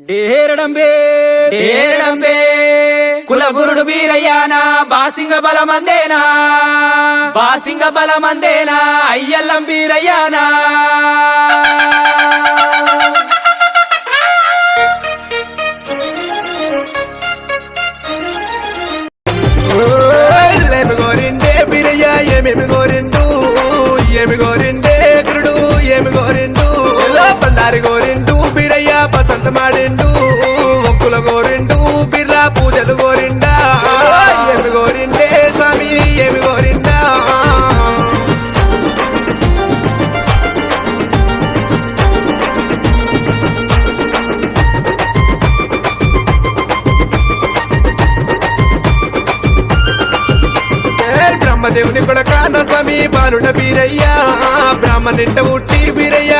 డేరడంబే డేరడంబే కులగురుడు వీరయ్యానా బాసింగ బలమందేనా బాసింగ బలమందేనా అయ్యల్లం వీరయ్యానా ఏమి గోరిండే బిరయ్య ఏమేమి గోరిండు ఏమి గోరిండే గురుడు ఏమి గోరిండు బండారి గోరిండు బిరయ్య పసంత మాడిండు ఒక్కుల గోరిండు బిర్రా పూజలు గోరిండా ఏమి గోరిండే స్వామి ఏమి గోరిండా బ్రహ్మదేవుని కొడక నా స్వామి బాలుడ బీరయ్య బ్రాహ్మణింట ఉట్టి బీరయ్య